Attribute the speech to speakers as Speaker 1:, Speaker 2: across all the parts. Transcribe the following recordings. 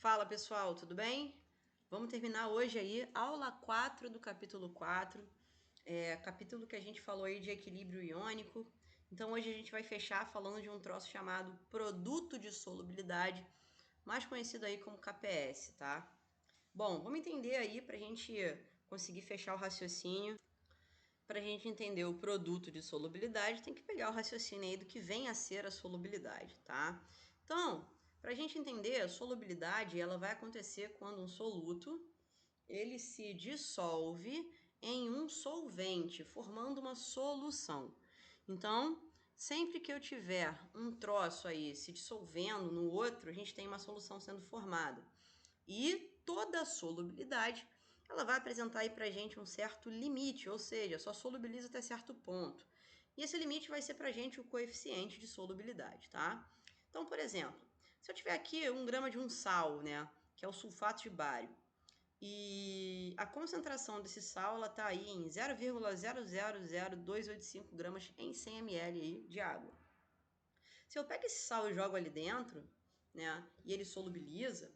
Speaker 1: Fala pessoal, tudo bem? Vamos terminar hoje aí, aula 4 do capítulo 4, capítulo que a gente falou aí de equilíbrio iônico. Então hoje a gente vai fechar falando de um troço chamado produto de solubilidade, mais conhecido aí como KPS, tá? Bom, vamos entender aí para a gente conseguir fechar o raciocínio. Para a gente entender o produto de solubilidade, tem que pegar o raciocínio aí do que vem a ser a solubilidade, tá? Então, para a gente entender, a solubilidade ela vai acontecer quando um soluto ele se dissolve em um solvente, formando uma solução. Então, sempre que eu tiver um troço aí se dissolvendo no outro, a gente tem uma solução sendo formada. E toda a solubilidade ela vai apresentar aí para a gente um certo limite, ou seja, só solubiliza até certo ponto. E esse limite vai ser para a gente o coeficiente de solubilidade, tá? Então, por exemplo, se eu tiver aqui 1 grama de um sal, né, que é o sulfato de bário, e a concentração desse sal está aí em 0,000285 gramas em 100 ml aí de água. Se eu pego esse sal e jogo ali dentro, né, e ele solubiliza,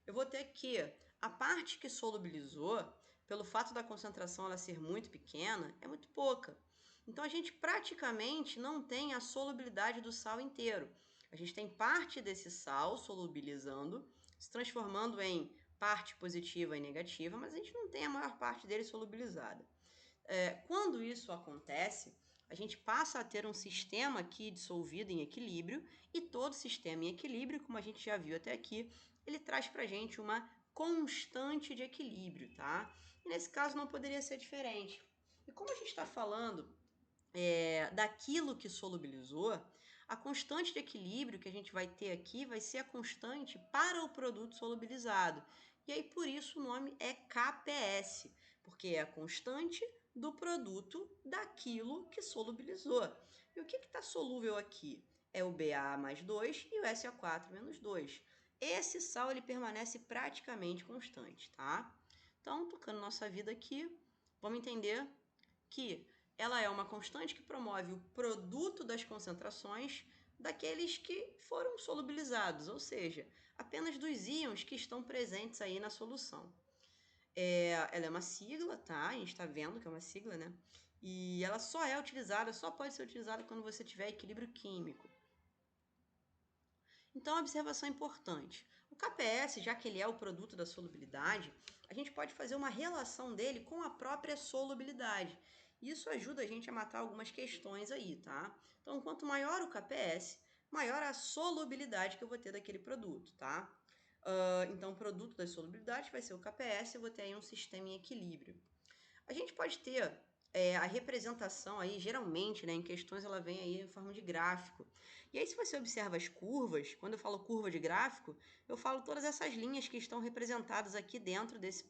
Speaker 1: eu vou ter que a parte que solubilizou, pelo fato da concentração ela ser muito pequena, é muito pouca. Então a gente praticamente não tem a solubilidade do sal inteiro. A gente tem parte desse sal solubilizando, se transformando em parte positiva e negativa, mas a gente não tem a maior parte dele solubilizada. Quando isso acontece, a gente passa a ter um sistema aqui dissolvido em equilíbrio, e todo sistema em equilíbrio, como a gente já viu até aqui, ele traz para a gente uma constante de equilíbrio, tá? E nesse caso não poderia ser diferente. E como a gente está falando daquilo que solubilizou, a constante de equilíbrio que a gente vai ter aqui vai ser a constante para o produto solubilizado. E aí, por isso, o nome é KPS, porque é a constante do produto daquilo que solubilizou. E o que está solúvel aqui? É o Ba mais 2 e o SO4 menos 2. Esse sal ele permanece praticamente constante, tá? Então, tocando nossa vida aqui, vamos entender que ela é uma constante que promove o produto das concentrações daqueles que foram solubilizados, ou seja, apenas dos íons que estão presentes aí na solução. Ela é uma sigla, tá? A gente está vendo que é uma sigla, né? E ela só é utilizada, só pode ser utilizada quando você tiver equilíbrio químico. Então, observação importante. O KPS, já que ele é o produto da solubilidade, a gente pode fazer uma relação dele com a própria solubilidade. Isso ajuda a gente a matar algumas questões aí, tá? Então, quanto maior o KPS, maior a solubilidade que eu vou ter daquele produto, tá? Então, o produto da solubilidade vai ser o KPS, eu vou ter aí um sistema em equilíbrio. A gente pode ter a representação aí, geralmente, né, em questões, ela vem aí em forma de gráfico. E aí, se você observa as curvas, quando eu falo curva de gráfico, eu falo todas essas linhas que estão representadas aqui dentro desses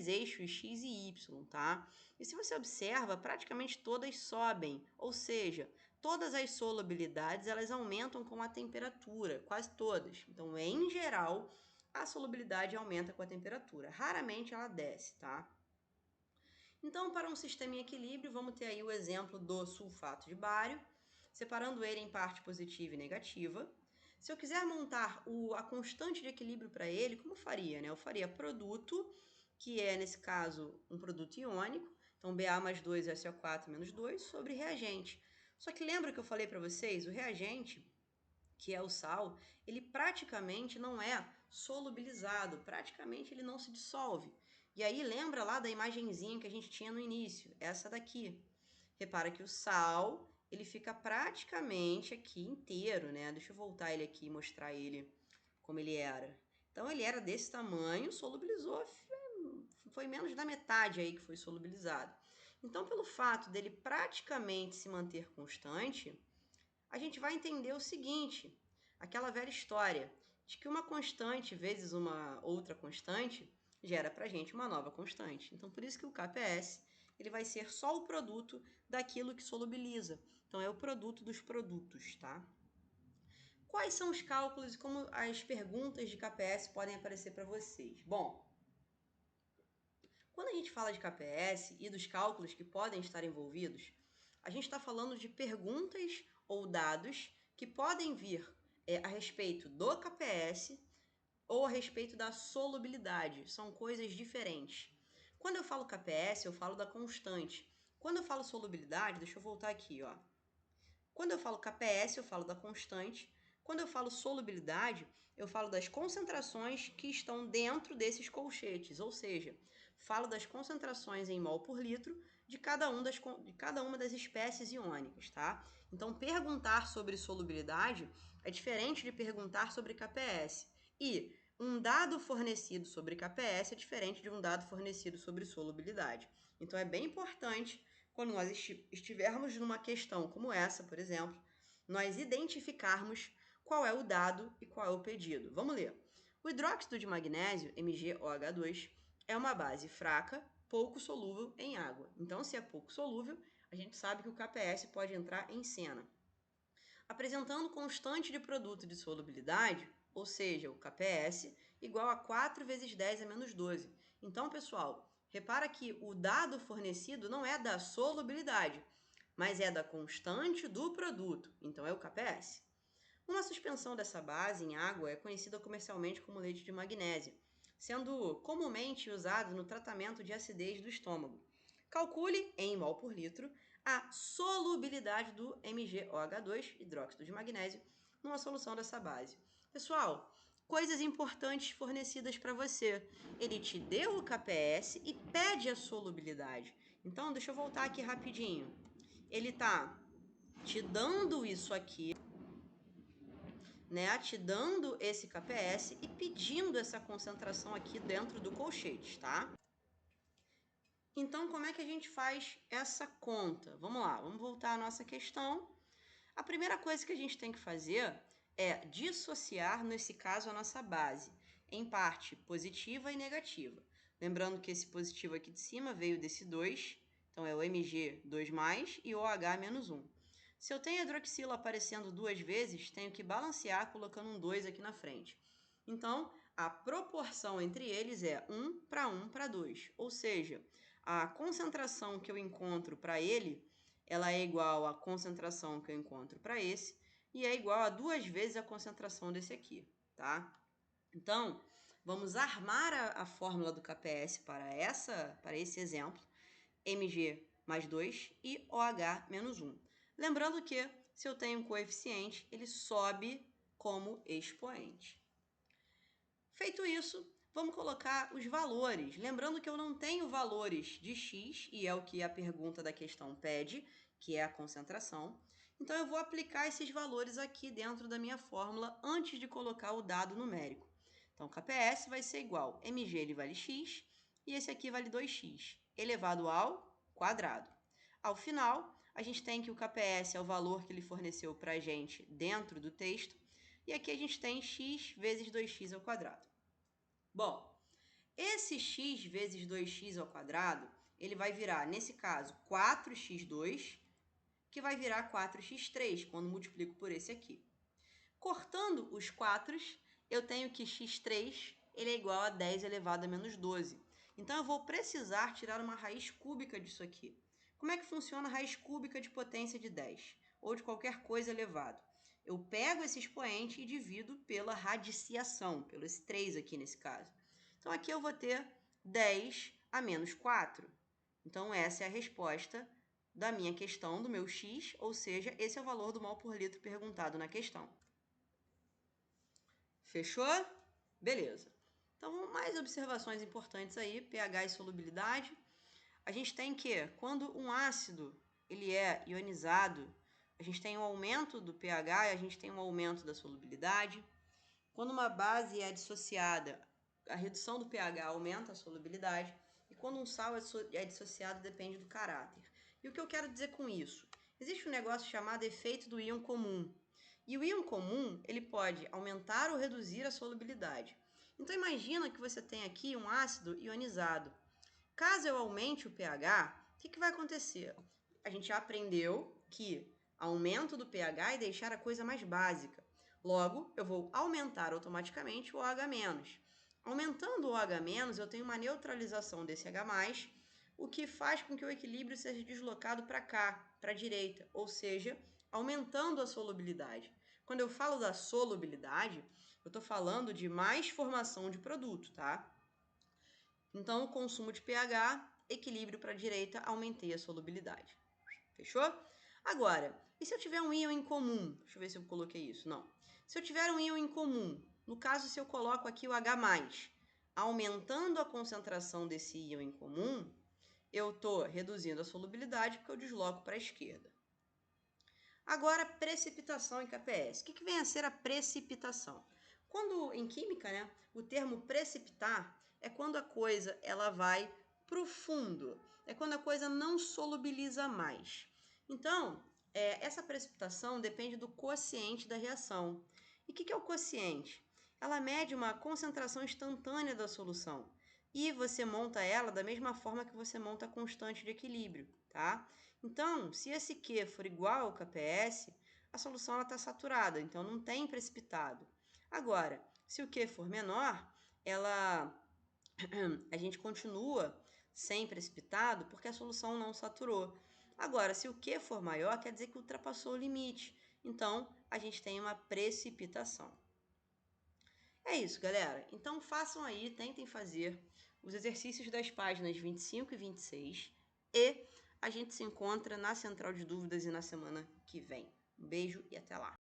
Speaker 1: eixos X e Y, tá? E se você observa, praticamente todas sobem, ou seja, todas as solubilidades, elas aumentam com a temperatura, quase todas. Então, em geral, a solubilidade aumenta com a temperatura. Raramente ela desce, tá? Então, para um sistema em equilíbrio, vamos ter aí o exemplo do sulfato de bário, separando ele em parte positiva e negativa. Se eu quiser montar a constante de equilíbrio para ele, como eu faria? Né? Eu faria produto, que é, nesse caso, um produto iônico, então Ba mais 2 SO4 menos 2, sobre reagente. Só que lembra que eu falei para vocês? O reagente, que é o sal, ele praticamente não é solubilizado, praticamente ele não se dissolve. E aí lembra lá da imagenzinha que a gente tinha no início, essa daqui. Repara que o sal, ele fica praticamente aqui inteiro, né? Deixa eu voltar ele aqui e mostrar ele como ele era. Então ele era desse tamanho, solubilizou, foi menos da metade aí que foi solubilizado. Então, pelo fato dele praticamente se manter constante, a gente vai entender o seguinte, aquela velha história de que uma constante vezes uma outra constante gera para a gente uma nova constante. Então, por isso que o KPS ele vai ser só o produto daquilo que solubiliza. Então, é o produto dos produtos, tá? Quais são os cálculos e como as perguntas de KPS podem aparecer para vocês? Bom, quando a gente fala de KPS e dos cálculos que podem estar envolvidos, a gente está falando de perguntas ou dados que podem vir a respeito do KPS, ou a respeito da solubilidade. São coisas diferentes. Quando eu falo KPS, eu falo da constante. Quando eu falo solubilidade, deixa eu voltar aqui, ó. Quando eu falo KPS, eu falo da constante. Quando eu falo solubilidade, eu falo das concentrações que estão dentro desses colchetes, ou seja, falo das concentrações em mol por litro de cada uma das espécies iônicas, tá? Então, perguntar sobre solubilidade é diferente de perguntar sobre KPS. E um dado fornecido sobre KPS é diferente de um dado fornecido sobre solubilidade. Então, é bem importante, quando nós estivermos numa questão como essa, por exemplo, nós identificarmos qual é o dado e qual é o pedido. Vamos ler. O hidróxido de magnésio, MgOH2, é uma base fraca, pouco solúvel em água. Então, se é pouco solúvel, a gente sabe que o KPS pode entrar em cena. Apresentando constante de produto de solubilidade, ou seja, o KPS, igual a 4 vezes 10 a menos 12. Então, pessoal, repara que o dado fornecido não é da solubilidade, mas é da constante do produto, então é o KPS. Uma suspensão dessa base em água é conhecida comercialmente como leite de magnésia, sendo comumente usado no tratamento de acidez do estômago. Calcule, em mol por litro, a solubilidade do MgOH2, hidróxido de magnésio, numa solução dessa base. Pessoal, coisas importantes fornecidas para você. Ele te deu o KPS e pede a solubilidade. Então, deixa eu voltar aqui rapidinho. Ele está te dando isso aqui, né, te dando esse KPS e pedindo essa concentração aqui dentro do colchete, tá? Então, como é que a gente faz essa conta? Vamos lá, vamos voltar à nossa questão. A primeira coisa que a gente tem que fazer é dissociar, nesse caso, a nossa base em parte positiva e negativa. Lembrando que esse positivo aqui de cima veio desse 2, então é o Mg2+, e OH-1. Se eu tenho hidroxila aparecendo duas vezes, tenho que balancear colocando um 2 aqui na frente. Então, a proporção entre eles é 1 para 1 para 2, ou seja, a concentração que eu encontro para ele, ela é igual à concentração que eu encontro para esse, e é igual a 2 vezes a concentração desse aqui, tá? Então, vamos armar a fórmula do KPS para esse exemplo, Mg mais 2 e OH menos 1. Lembrando que, se eu tenho um coeficiente, ele sobe como expoente. Feito isso, vamos colocar os valores. Lembrando que eu não tenho valores de x, e é o que a pergunta da questão pede, que é a concentração. Então, eu vou aplicar esses valores aqui dentro da minha fórmula antes de colocar o dado numérico. Então, KPS vai ser igual, Mg ele vale x, e esse aqui vale 2x, elevado ao quadrado. Ao final, a gente tem que o KPS é o valor que ele forneceu para a gente dentro do texto, e aqui a gente tem x vezes 2x ao quadrado. Bom, esse x vezes 2x ao quadrado, ele vai virar, nesse caso, 4x2, que vai virar 4x3, quando multiplico por esse aqui. Cortando os 4, eu tenho que x3 ele é igual a 10 elevado a menos 12. Então, eu vou precisar tirar uma raiz cúbica disso aqui. Como é que funciona a raiz cúbica de potência de 10? Ou de qualquer coisa elevado? Eu pego esse expoente e divido pela radiciação, pelo esse 3 aqui nesse caso. Então, aqui eu vou ter 10 a menos 4. Então, essa é a resposta da minha questão, do meu x, ou seja, esse é o valor do mol por litro perguntado na questão. Fechou? Beleza. Então, mais observações importantes aí, pH e solubilidade. A gente tem que, quando um ácido ele é ionizado, a gente tem um aumento do pH e a gente tem um aumento da solubilidade. Quando uma base é dissociada, a redução do pH aumenta a solubilidade. E quando um sal é dissociado, depende do caráter. E o que eu quero dizer com isso? Existe um negócio chamado efeito do íon comum. E o íon comum, ele pode aumentar ou reduzir a solubilidade. Então, imagina que você tem aqui um ácido ionizado. Caso eu aumente o pH, o que vai acontecer? A gente já aprendeu que aumento do pH é deixar a coisa mais básica. Logo, eu vou aumentar automaticamente o OH-. Aumentando o OH-, eu tenho uma neutralização desse H+, o que faz com que o equilíbrio seja deslocado para cá, para a direita, ou seja, aumentando a solubilidade. Quando eu falo da solubilidade, Eu estou falando de mais formação de produto, tá? Então, consumo de pH, equilíbrio para a direita, aumentei a solubilidade. Fechou? Agora, e se eu tiver um íon em comum? Deixa eu ver se eu coloquei isso. Não. Se eu tiver um íon em comum, no caso, se eu coloco aqui o H+, aumentando a concentração desse íon em comum, eu estou reduzindo a solubilidade porque eu desloco para a esquerda. Agora, precipitação em KPS. O que vem a ser a precipitação? Quando, em química, né, o termo precipitar é quando a coisa ela vai para o fundo, é quando a coisa não solubiliza mais. Então, essa precipitação depende do quociente da reação. E o que é o quociente? Ela mede uma concentração instantânea da solução e você monta ela da mesma forma que você monta a constante de equilíbrio, tá? Então, se esse Q for igual ao KPS, a solução está saturada, então não tem precipitado. Agora, se o Q for menor, a gente continua sem precipitado porque a solução não saturou. Agora, se o Q for maior, quer dizer que ultrapassou o limite. Então, a gente tem uma precipitação. É isso, galera. Então, façam aí, tentem fazer os exercícios das páginas 25 e 26 e a gente se encontra na Central de Dúvidas e na semana que vem. Um beijo e até lá!